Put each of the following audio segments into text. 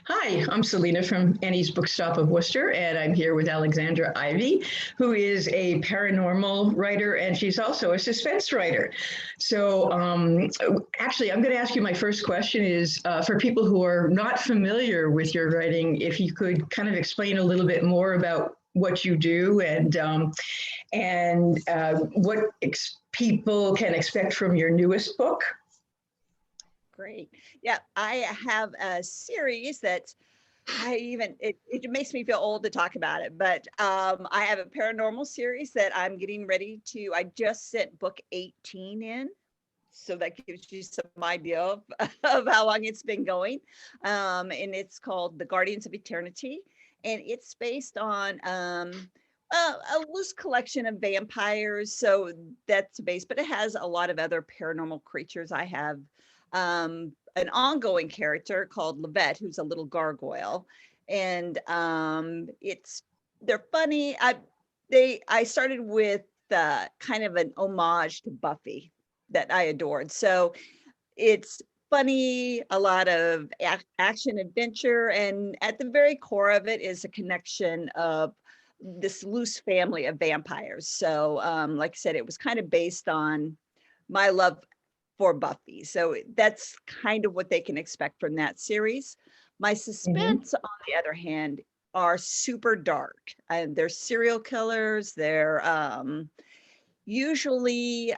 Hi, I'm Selina from Annie's Bookstop of Worcester, and I'm here with Alexandra Ivy, who is a paranormal writer, and she's also a suspense writer. So, actually, I'm going to ask you my first question is for people who are not familiar with your writing, if you could kind of explain a little bit more about what you do and what people can expect from your newest book. Great. Yeah, I have a series that it makes me feel old to talk about it, but I have a paranormal series that I'm getting ready to. I just sent book 18 in. So that gives you some idea of how long it's been going. And it's called The Guardians of Eternity. And it's based on a loose collection of vampires. So that's based, but it has a lot of other paranormal creatures. I have an ongoing character called Lovett, who's a little gargoyle. And they're funny. I started with kind of an homage to Buffy that I adored. So it's funny, a lot of action adventure, and at the very core of it is a connection of this loose family of vampires. So like I said, it was kind of based on my love for Buffy. So that's kind of what they can expect from that series. My suspense, on the other hand, are super dark, and they're serial killers. They're usually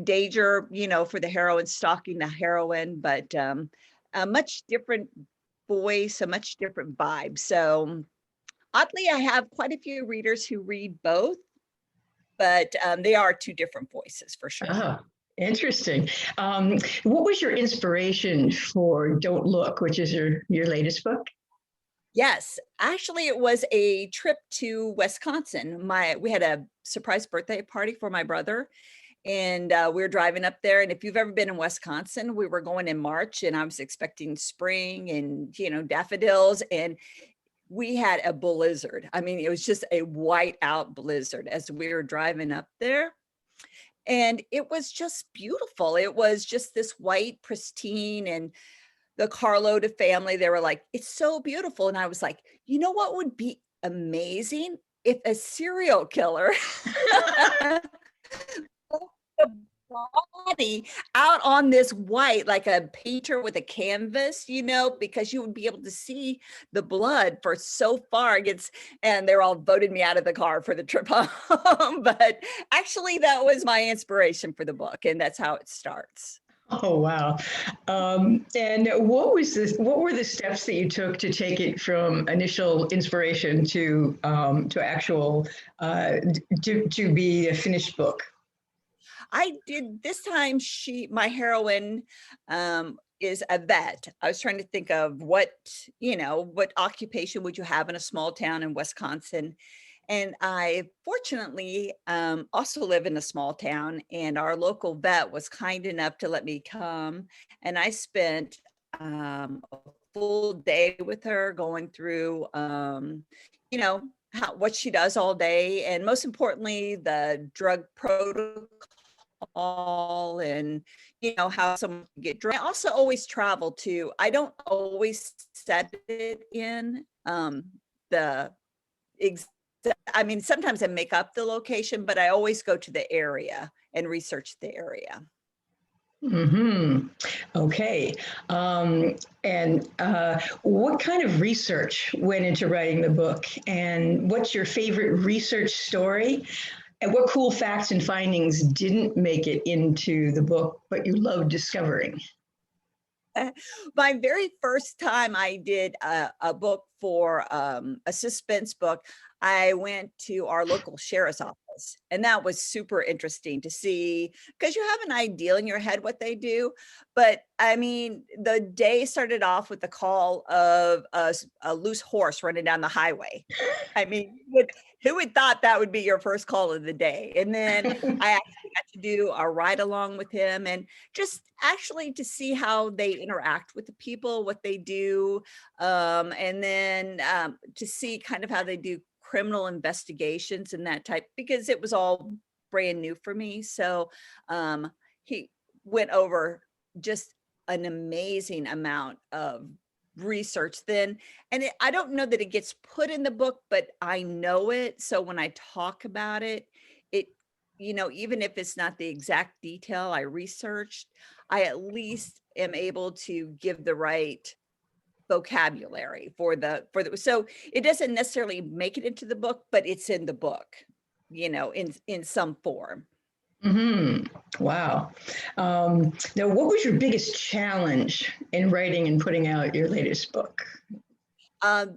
danger, for the heroine stalking the heroine, but a much different voice, a much different vibe. So oddly, I have quite a few readers who read both, but they are two different voices for sure. Oh, interesting. What was your inspiration for Don't Look, which is your latest book? Yes, actually, it was a trip to Wisconsin. We had a surprise birthday party for my brother, and we were driving up there. And if you've ever been in Wisconsin, we were going in March, and I was expecting spring and daffodils, and we had a blizzard. I mean, it was just a white-out blizzard as we were driving up there. And it was just beautiful. It was just this white, pristine, and the carload of family, they were like, "It's so beautiful." And I was like, you know what would be amazing? If a serial killer the body out on this white, like a painter with a canvas, because you would be able to see the blood for so far. And they're all voted me out of the car for the trip home. But actually, that was my inspiration for the book, and that's how it starts. Oh, wow. And what were the steps that you took to take it from initial inspiration to actual to be a finished book? I did this time. My heroine, is a vet. I was trying to think of what occupation would you have in a small town in Wisconsin? And I fortunately also live in a small town, and our local vet was kind enough to let me come. And I spent a full day with her going through, you know, what she does all day. And most importantly, the drug protocol and how someone can get drunk. I also always travel to, I don't always set it in the I mean, sometimes I make up the location, but I always go to the area and research the area. Okay. And what kind of research went into writing the book? And what's your favorite research story? And what cool facts and findings didn't make it into the book, but you loved discovering? My very first time I did a book for a suspense book, I went to our local sheriff's office, and that was super interesting to see, because you have an idea in your head what they do. But I mean, the day started off with the call of a loose horse running down the highway. I mean, who would thought that would be your first call of the day? And then I actually got to do a ride along with him, and just actually to see how they interact with the people, what they do, and then to see kind of how they do criminal investigations and that type, because it was all brand new for me. So he went over just an amazing amount of research then, and I don't know that it gets put in the book, but I know it. So when I talk about it, it, even if it's not the exact detail I researched, I at least am able to give the right vocabulary so it doesn't necessarily make it into the book, but it's in the book, in some form. Wow. Now, what was your biggest challenge in writing and putting out your latest book?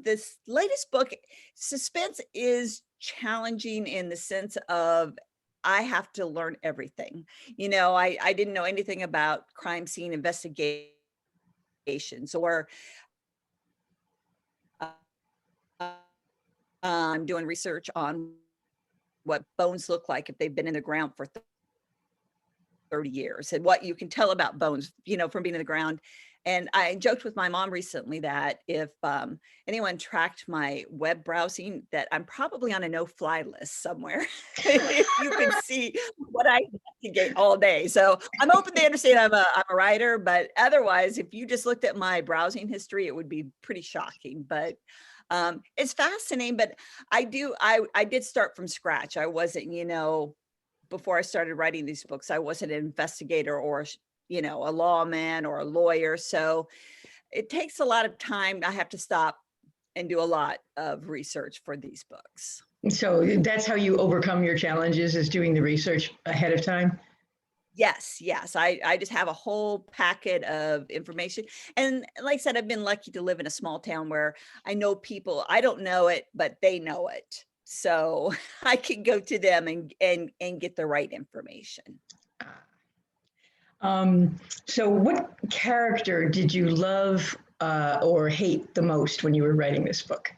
This latest book, suspense, is challenging in the sense of I have to learn everything. I didn't know anything about crime scene investigations or I'm doing research on what bones look like if they've been in the ground for 30 years and what you can tell about bones, from being in the ground. And I joked with my mom recently that if anyone tracked my web browsing, that I'm probably on a no-fly list somewhere. If you could see what I investigate all day. So I'm hoping they understand I'm a writer, but otherwise, if you just looked at my browsing history, it would be pretty shocking. But it's fascinating. But I did start from scratch. I wasn't, before I started writing these books, I wasn't an investigator or a lawman or a lawyer. So it takes a lot of time. I have to stop and do a lot of research for these books. So that's how you overcome your challenges, is doing the research ahead of time? Yes. I just have a whole packet of information. And like I said, I've been lucky to live in a small town where I know people, I don't know it, but they know it. So I can go to them and get the right information. So what character did you love or hate the most when you were writing this book?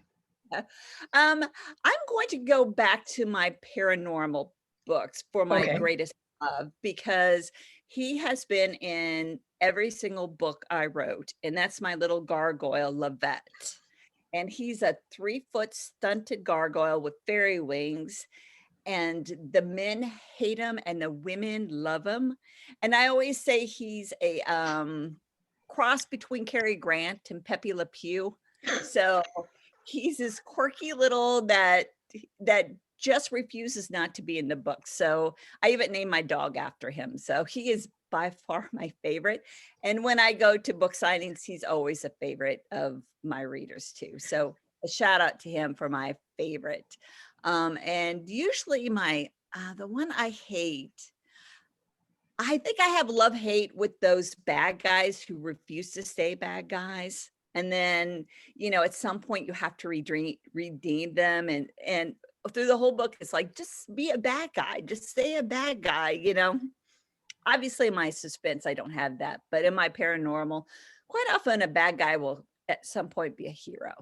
I'm going to go back to my paranormal books for my greatest love, because he has been in every single book I wrote, and that's my little gargoyle, Lovett. And he's a 3-foot stunted gargoyle with fairy wings. And the men hate him and the women love him. And I always say he's a cross between Cary Grant and Pepe Le Pew. So he's this quirky little that just refuses not to be in the book. So I even named my dog after him. So he is by far my favorite. And when I go to book signings, he's always a favorite of my readers too. So a shout out to him for my favorite. And usually the one I hate, I think I have love-hate with those bad guys who refuse to stay bad guys. And then, at some point you have to redeem them. And through the whole book, it's like, just be a bad guy, just stay a bad guy, Obviously in my suspense, I don't have that, but in my paranormal, quite often a bad guy will at some point be a hero.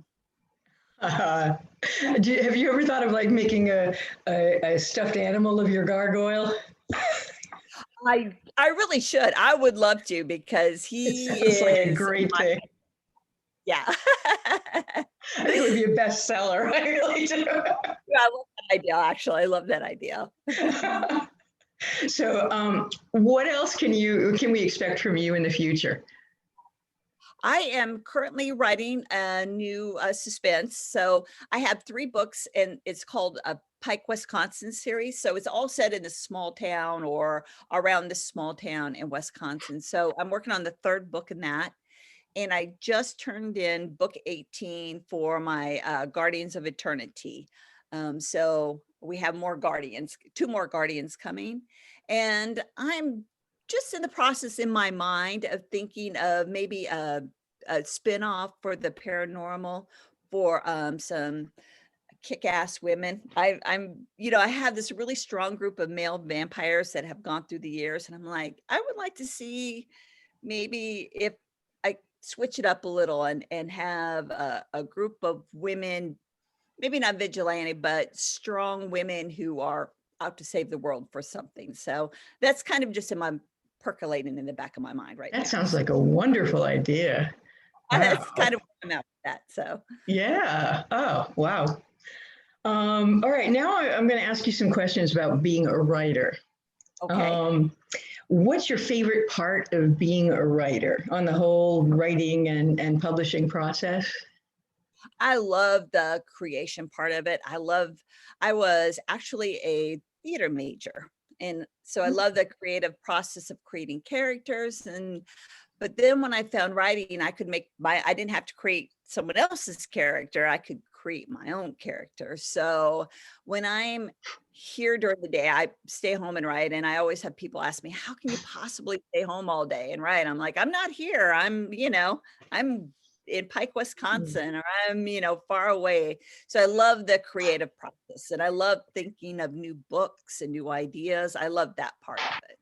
Have you ever thought of making a stuffed animal of your gargoyle? I really should. I would love to, because he is like a great thing. Yeah. I think it would be a bestseller. I really do. Yeah, I love that idea. Actually, I love that idea. So, what else can we expect from you in the future? I am currently writing a new suspense. So I have 3 books, and it's called a Pike, Wisconsin series. So it's all set in a small town or around this small town in Wisconsin. So I'm working on the 3rd book in that. And I just turned in book 18 for my Guardians of Eternity. So we have 2 more Guardians coming. And I'm just in the process in my mind of thinking of maybe a spinoff for the paranormal for some kick-ass women. I have this really strong group of male vampires that have gone through the years, and I'm like, I would like to see maybe if I switch it up a little and have a group of women, maybe not vigilante, but strong women who are out to save the world for something. So that's kind of just percolating in the back of my mind right now. That sounds like a wonderful idea. That's kind of what I'm at with that. So yeah. Oh, wow. All right. Now I'm going to ask you some questions about being a writer. Okay. What's your favorite part of being a writer on the whole writing and publishing process? I love the creation part of it. I was actually a theater major. And so I love the creative process of creating characters. But then when I found writing, I didn't have to create someone else's character. I could create my own character. So when I'm here during the day, I stay home and write. And I always have people ask me, how can you possibly stay home all day and write? I'm like, I'm not here. I'm in Pike, Wisconsin, or I'm, far away. So I love the creative process and I love thinking of new books and new ideas. I love that part of it.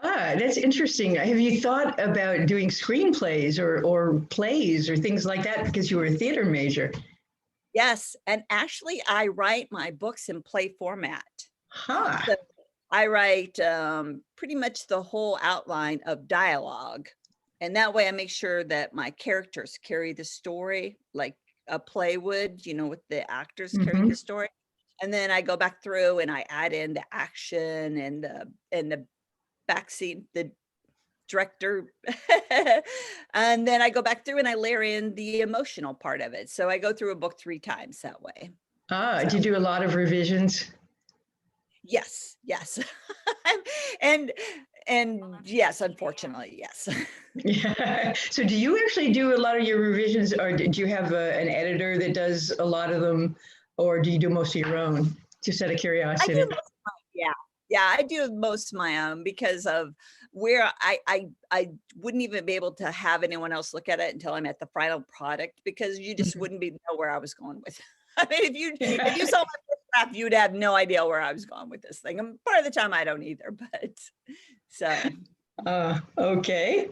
Ah, that's interesting. Have you thought about doing screenplays or plays or things like that because you were a theater major? Yes. And actually, I write my books in play format. Huh. So I write pretty much the whole outline of dialogue. And that way I make sure that my characters carry the story like a play would, with the actors carrying Hmm. the story. And then I go back through and I add in the action and the backseat, the director. And then I go back through and I layer in the emotional part of it. So I go through a book 3 times that way. Ah, do So you do a lot of revisions? yes, yes. and and yes, unfortunately, yes. Yeah. So do you actually do a lot of your revisions, or do you have an editor that does a lot of them, or do you do most of your own? Just out of I do curiosity. most of my yeah. Yeah, I do most of my own because of where I wouldn't even be able to have anyone else look at it until I'm at the final product because you just wouldn't be know where I was going with it. I mean, if you saw my first draft, you'd have no idea where I was going with this thing. And part of the time I don't either, but so Okay.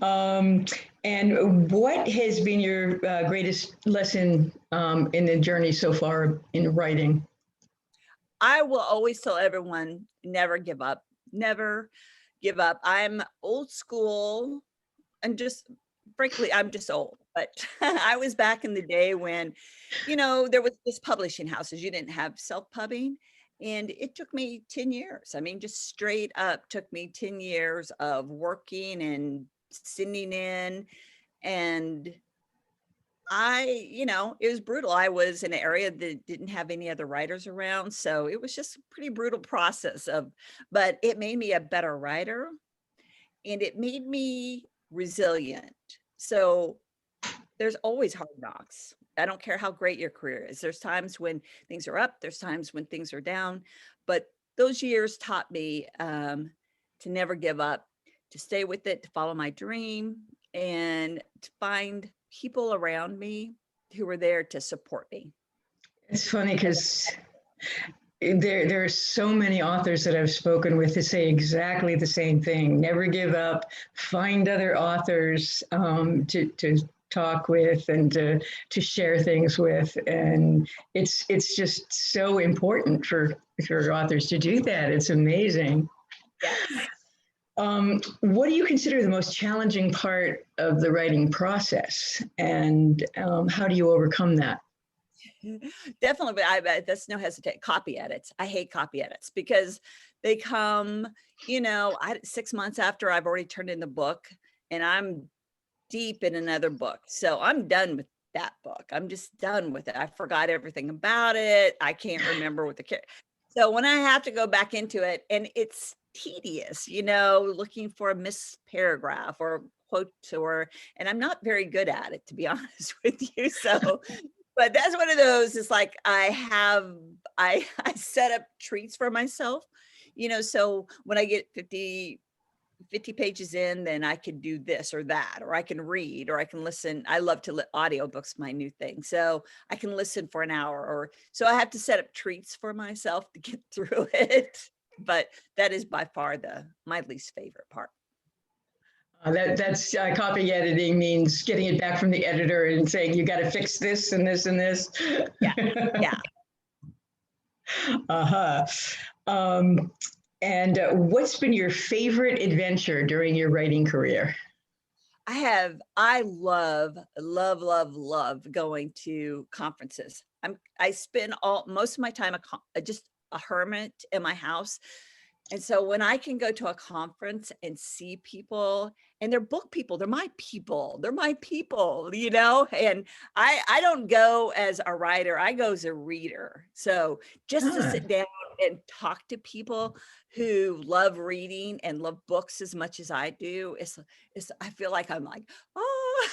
Um, and what has been your greatest lesson in the journey so far in writing? I will always tell everyone never give up. Never give up. I'm old school and just frankly, I'm just old, but I was back in the day when, there was just publishing houses. You didn't have self-pubbing. And it took me 10 years. I mean, just straight up took me 10 years of working and sending in. And it was brutal. I was in an area that didn't have any other writers around. So it was just a pretty brutal process but it made me a better writer and it made me resilient. So there's always hard knocks. I don't care how great your career is. There's times when things are up, there's times when things are down. But those years taught me to never give up, to stay with it, to follow my dream, and to find people around me who were there to support me. It's funny because there are so many authors that I've spoken with who say exactly the same thing. Never give up. Find other authors to talk with and to share things with, and it's just so important for authors to do that. It's amazing. Yes. What do you consider the most challenging part of the writing process, and how do you overcome that? Definitely, but that's no hesitate. Copy edits. I hate copy edits because they come, 6 months after I've already turned in the book and I'm deep in another book. So I'm done with that book. I'm just done with it. I forgot everything about it. I can't remember what the character. So when I have to go back into it, and it's tedious, looking for a missed paragraph or quote and I'm not very good at it, to be honest with you. So but that's one of those, it's like I set up treats for myself, so when I get 50 pages in, then I can do this or that, or I can read, or I can listen. I love to audiobooks, my new thing. So I can listen for an hour or so I have to set up treats for myself to get through it. But that is by far my least favorite part. That's copy editing means getting it back from the editor and saying you got to fix this and this and this. Yeah. Yeah. Uh-huh. Um, and what's been your favorite adventure during your writing career? I love going to conferences. I spend most of my time just a hermit in my house, And so when I can go to a conference and see people, and they're book people, they're my people, you know, and I don't go as a writer, I go as a reader. So just to Ah, sit down and talk to people who love reading and love books as much as I do, it's I feel like I'm like, oh,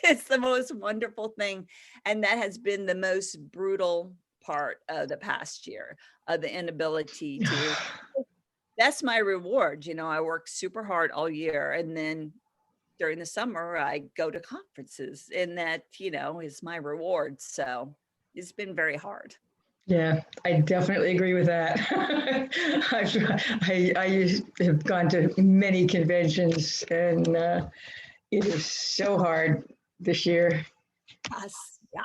it's the most wonderful thing. And that has been the most brutal part of the past year, of the inability to. That's my reward. You know, I work super hard all year, and then during the summer I go to conferences, and that, you know, is my reward. So it's been very hard. yeah, I definitely agree with that. I have gone to many conventions, and it is so hard this year. Yes. Yeah.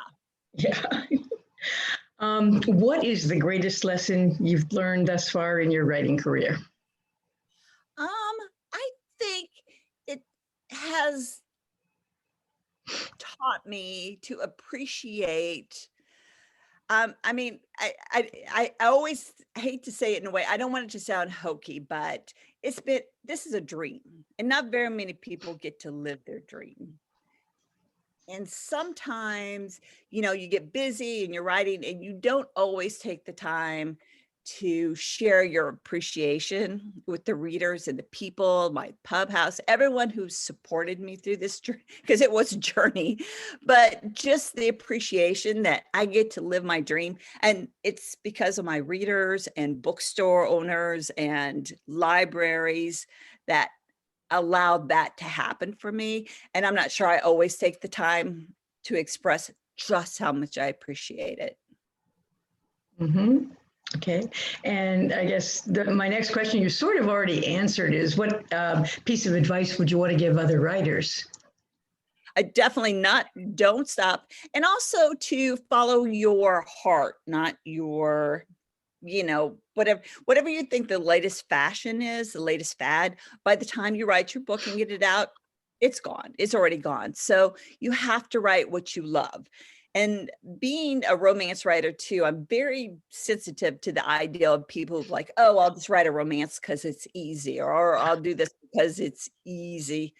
Yeah. What is the greatest lesson you've learned thus far in your writing career? I think it has taught me to appreciate. I mean, I always hate to say it in a way. I don't want it to sound hokey, but this is a dream, and not very many people get to live their dream. And sometimes, you know, you get busy and you're writing and you don't always take the time to share your appreciation with the readers and the people, my pub house, everyone who supported me through this journey, because it was a journey, but just the appreciation that I get to live my dream. And it's because of my readers and bookstore owners and libraries that allowed that to happen for me. And I'm not sure I always take the time to express just how much I appreciate it. Mm-hmm. Okay. And I guess my next question you sort of already answered is what piece of advice would you want to give other writers? I definitely don't stop. And also to follow your heart, not your, you know, whatever you think the latest fashion is, the latest fad, by the time you write your book and get it out, it's gone. It's already gone. So you have to write what you love. And being a romance writer too, I'm very sensitive to the idea of people like, oh, I'll just write a romance because it's easy, or I'll do this because it's easy.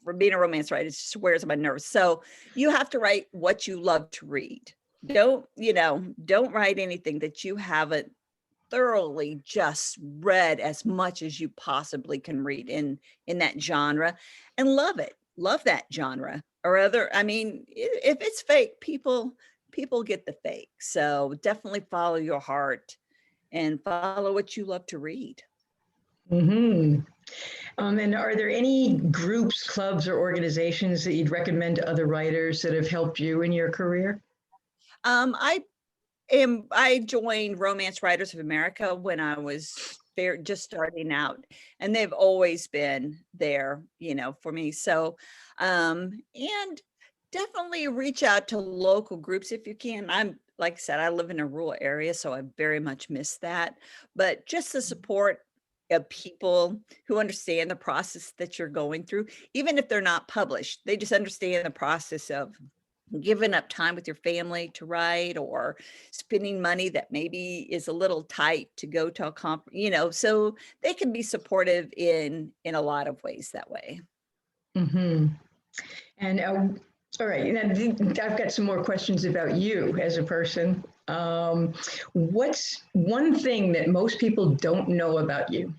For being a romance writer, it just wears on my nerves. So you have to write what you love to read. Don't write anything that you haven't thoroughly just read as much as you possibly can read in that genre, and love it. Love that genre. Or other, I mean, if it's fake, people get the fake. So definitely follow your heart and follow what you love to read. Mm-hmm. And are there any groups, clubs, or organizations that you'd recommend to other writers that have helped you in your career? I joined Romance Writers of America when I was just starting out, and they've always been there, you know, for me. So, and definitely reach out to local groups if you can. Like I said, I live in a rural area, so I very much miss that. But just the support of people who understand the process that you're going through, even if they're not published, they just understand the process of giving up time with your family to write, or spending money that maybe is a little tight to go to a conference, you know, so they can be supportive in a lot of ways that way. Mm-hmm. And all right, now, I've got some more questions about you as a person. What's one thing that most people don't know about you?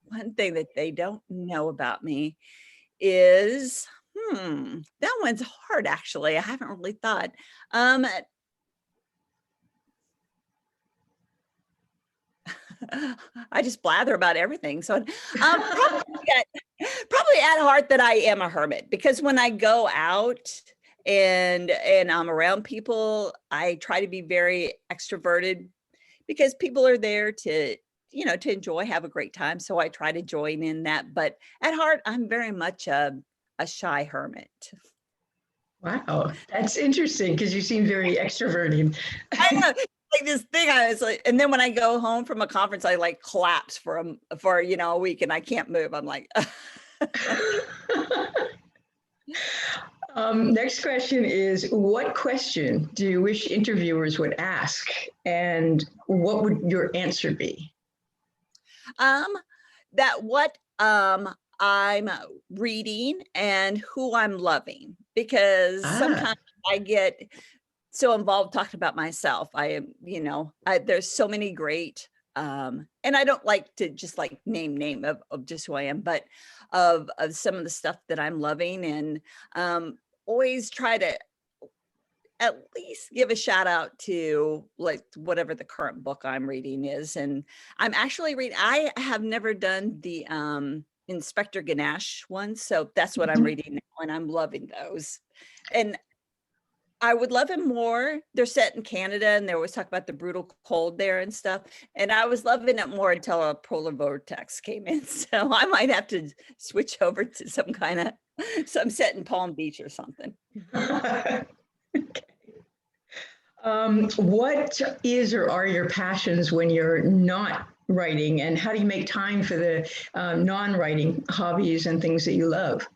One thing that they don't know about me is, that one's hard, actually. I haven't really thought. I just blather about everything. So probably at heart that I am a hermit, because when I go out and I'm around people, I try to be very extroverted, because people are there to, you know, to enjoy, have a great time. So I try to join in that. But at heart, I'm very much a shy hermit. Wow, that's interesting because you seem very extroverted. I know, like this thing. I was like, and then when I go home from a conference, I like collapse for you know, a week, and I can't move. I'm like. Next question is, what question do you wish interviewers would ask, and what would your answer be? Um, that what I'm reading and who I'm loving, because Ah, sometimes I get so involved talking about myself. I am, there's so many great and I don't like to just like name of just who I am, but of some of the stuff that I'm loving, and always try to at least give a shout out to like whatever the current book I'm reading is. And I'm actually reading, I have never done the Inspector Ganesh one. So that's what I'm reading now, and I'm loving those. And I would love it more. They're set in Canada, and they always talk about the brutal cold there and stuff. And I was loving it more until a polar vortex came in. So I might have to switch over to some set in Palm Beach or something. what is or are your passions when you're not writing, and how do you make time for the non-writing hobbies and things that you love?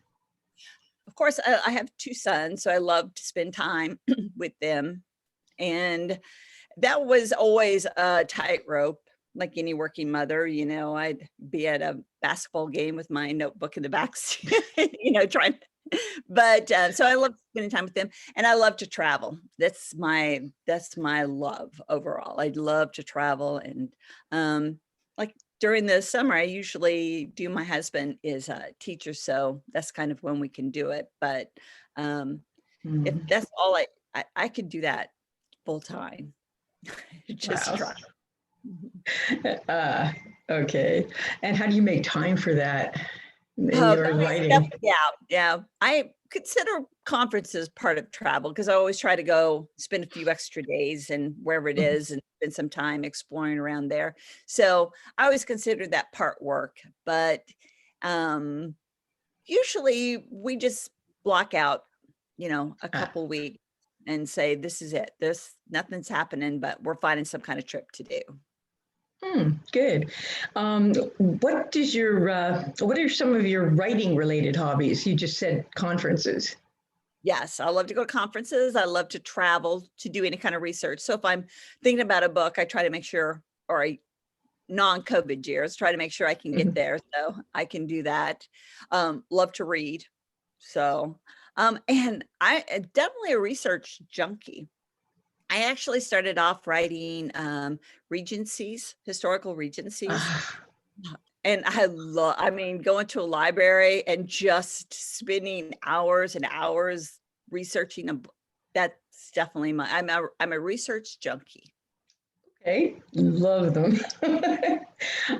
Of course, I have two sons, so I love to spend time with them. And that was always a tightrope, like any working mother. I'd be at a basketball game with my notebook in the back, trying. But so I love spending time with them, and I love to travel. That's my love overall. I'd love to travel, and like during the summer, I usually do. My husband is a teacher, so that's kind of when we can do it. But if Mm, that's all I could do that full time. Just wow. try. Okay. And how do you make time for that in Oh, your that is writing? definitely, yeah, yeah. I consider conferences part of travel, because I always try to go spend a few extra days and wherever it is and spend some time exploring around there. So I always consider that part work, but um, usually we just block out, a Ah, couple weeks and say, this is it. There's nothing's happening, but we're finding some kind of trip to do. good. What are some of your writing related hobbies? You just said conferences. Yes, I love to go to conferences. I love to travel to do any kind of research. So if I'm thinking about a book, I try to make sure, or a non-COVID years, try to make sure I can get Mhm. there. So I can do that. Love to read. So, and I am definitely a research junkie. I actually started off writing historical regencies. Ah, And I mean, going to a library and just spending hours and hours researching that's definitely I'm a research junkie. okay, love them.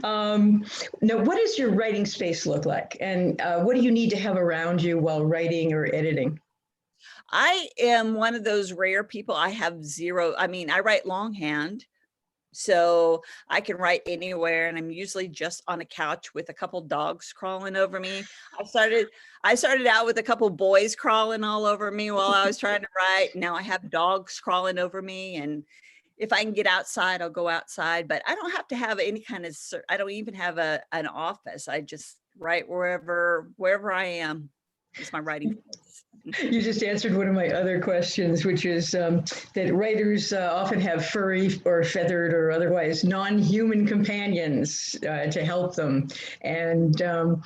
um, Now, what does your writing space look like? And what do you need to have around you while writing or editing? I am one of those rare people. I have zero, I mean, I write longhand, so I can write anywhere, and I'm usually just on a couch with a couple dogs crawling over me. I started out with a couple boys crawling all over me while I was trying to write. Now I have dogs crawling over me, and if I can get outside, I'll go outside, but I don't have to have any kind of I don't even have an office. I just write wherever I am. It's my writing place. You just answered one of my other questions, which is that writers often have furry or feathered or otherwise non-human companions to help them. And do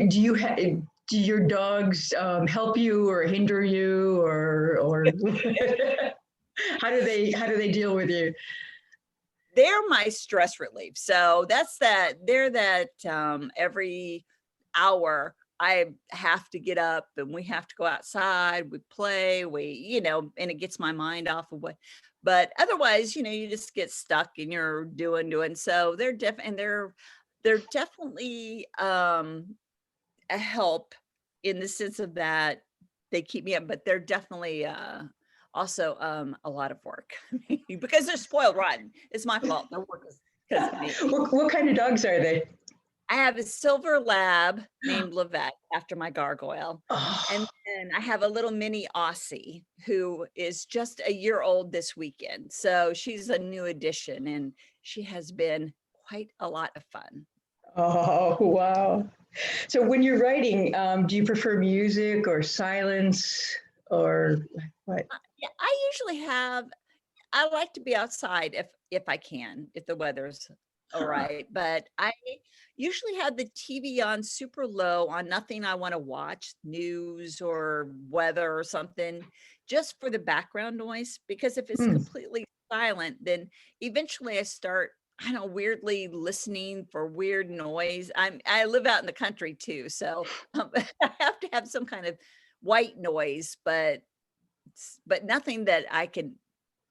you do your dogs help you or hinder you, or how do they deal with you? They're my stress relief. So they're that every hour I have to get up and we have to go outside, we play, and it gets my mind off of but otherwise, you just get stuck and you're doing. So they're definitely a help in the sense of that they keep me up, but they're definitely also a lot of work because they're spoiled rotten. It's my fault. Their work is because of me. What kind of dogs are they? I have a silver lab named Lovett after my gargoyle. And Oh, then I have a little mini Aussie who is just a year old this weekend. So she's a new addition, and she has been quite a lot of fun. oh, wow. So when you're writing, do you prefer music or silence or what? Yeah, I like to be outside if I can, if the weather's All right. But I usually have the TV on super low on nothing I want to watch, news or weather or something, just for the background noise. Because if it's Hmm. completely silent, then eventually I start, I don't know, weirdly listening for weird noise. I live out in the country too, so I have to have some kind of white noise, but nothing that I can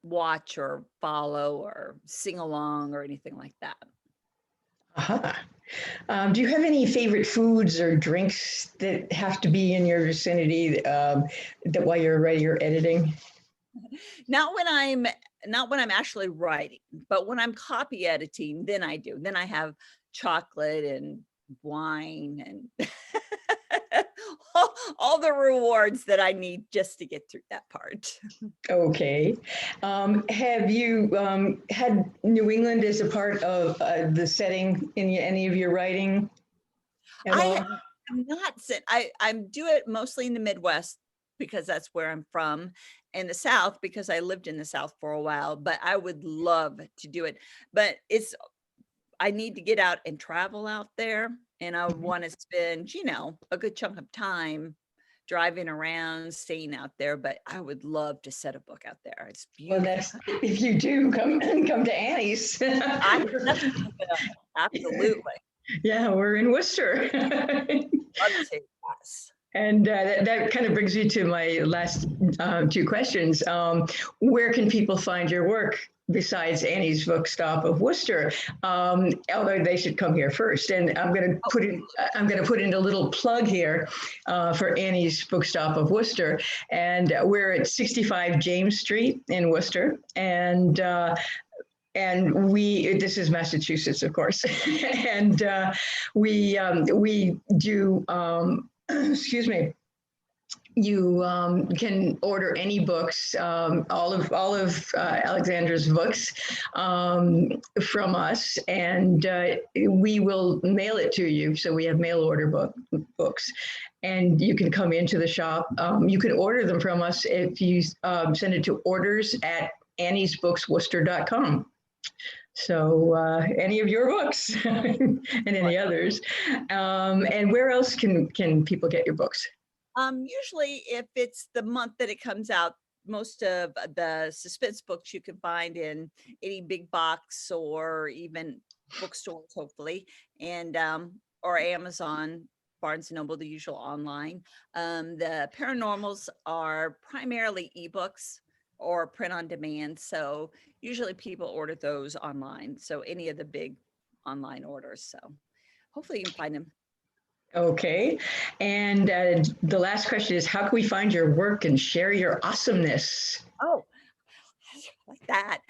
watch or follow or sing along or anything like that. Uh-huh. Do you have any favorite foods or drinks that have to be in your vicinity that while you're writing or editing? Not when I'm not when I'm actually writing, but when I'm copy editing, then I do. Then I have chocolate and wine and all the rewards that I need just to get through that part. Okay. Have you had New England as a part of the setting in any of your writing at I all? am not sit I do it mostly in the Midwest because that's where I'm from, and the South because I lived in the South for a while, but I would love to do it. But it's I need to get out and travel out there, and I would Mhm. wanna spend, a good chunk of time driving around, staying out there, but I would love to set a book out there. It's Well, beautiful. that's if you do come to Annie's. I definitely will. Absolutely. Yeah, we're in Worcester. Love to, yes. And that kind of brings me to my last two questions. Where can people find your work besides Annie's Bookstop of Worcester? Although they should come here first. And Oh, I'm going to put in a little plug here for Annie's Bookstop of Worcester. And we're at 65 James Street in Worcester. And we this is Massachusetts, of course, and we do excuse me, you can order any books, all of Alexandra's books from us, and we will mail it to you. So we have mail order books, and you can come into the shop. You can order them from us if you send it to orders@anniesbooksworcester.com. So any of your books and any others. And where else can people get your books? Usually if it's the month that it comes out, most of the suspense books you can find in any big box or even bookstores, hopefully, and or Amazon, Barnes and Noble, the usual online. The paranormals are primarily ebooks or print on demand. So usually people order those online. So any of the big online orders. So hopefully you can find them. Okay. And the last question is, how can we find your work and share your awesomeness? Oh, like that.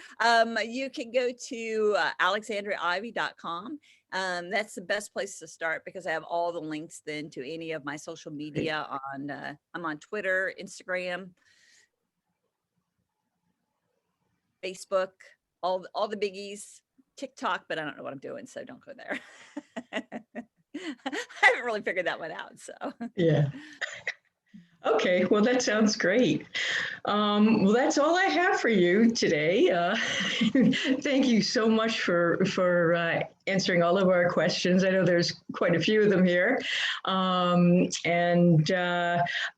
You can go to alexandraivy.com. That's the best place to start because I have all the links then to any of my social media on I'm on Twitter, Instagram, Facebook, all the biggies, TikTok, but I don't know what I'm doing, so don't go there. I haven't really figured that one out. So Yeah. Okay, well, that sounds great. Well, that's all I have for you today. Thank you so much for answering all of our questions. I know there's quite a few of them here, and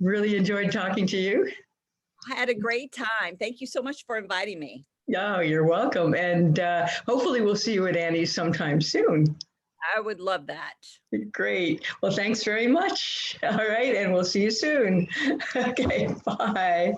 really enjoyed talking to you. I had a great time. Thank you so much for inviting me. Oh, you're welcome, and hopefully we'll see you at Annie's sometime soon. I would love that. Great. Well, thanks very much. All right, and we'll see you soon. Okay, bye.